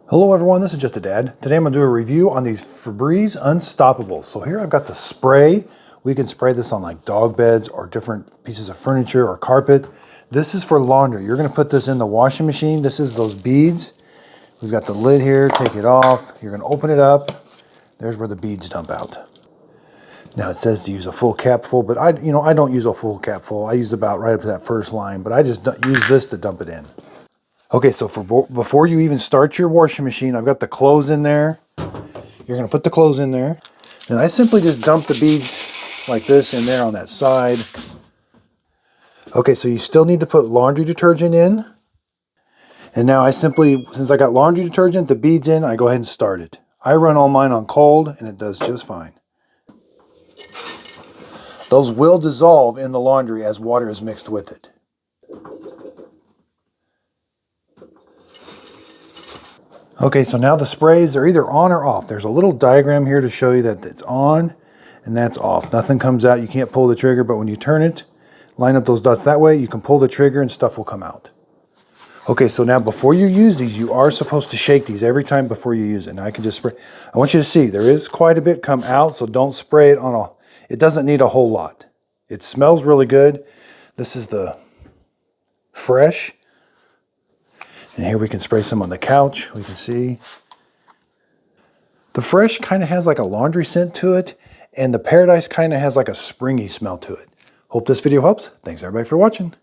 Hello everyone, this is Just a Dad. Today I'm going to do a review on these Febreze Unstopables. So here I've got the spray. We can spray this on like dog beds or different pieces of furniture or carpet. This is for laundry. You're going to put this in the washing machine. This is those beads. We've got the lid here, take it off. You're going to open it up. There's where the beads dump out. Now it says to use a full cap full, but I don't use a full cap full. I use about right up to that first line, but I just use this to dump it in. Okay, so before you even start your washing machine, I've got the clothes in there. You're going to put the clothes in there. And I simply just dump the beads like this in there on that side. Okay, so you still need to put laundry detergent in. And now I simply, since I got laundry detergent, the beads in, I go ahead and start it. I run all mine on cold and it does just fine. Those will dissolve in the laundry as water is mixed with it. Okay, so now the sprays are either on or off. There's a little diagram here to show you that it's on and that's off. Nothing comes out. You can't pull the trigger, but when you turn it, line up those dots that way, you can pull the trigger and stuff will come out. Okay, so now before you use these, you are supposed to shake these every time before you use it. Now I can just spray. I want you to see there is quite a bit come out, so don't spray it on it doesn't need a whole lot. It smells really good. This is the fresh. And here we can spray some on the couch. We can see the fresh kind of has like a laundry scent to it, and the paradise kind of has like a springy smell to it. Hope this video helps. Thanks everybody for watching.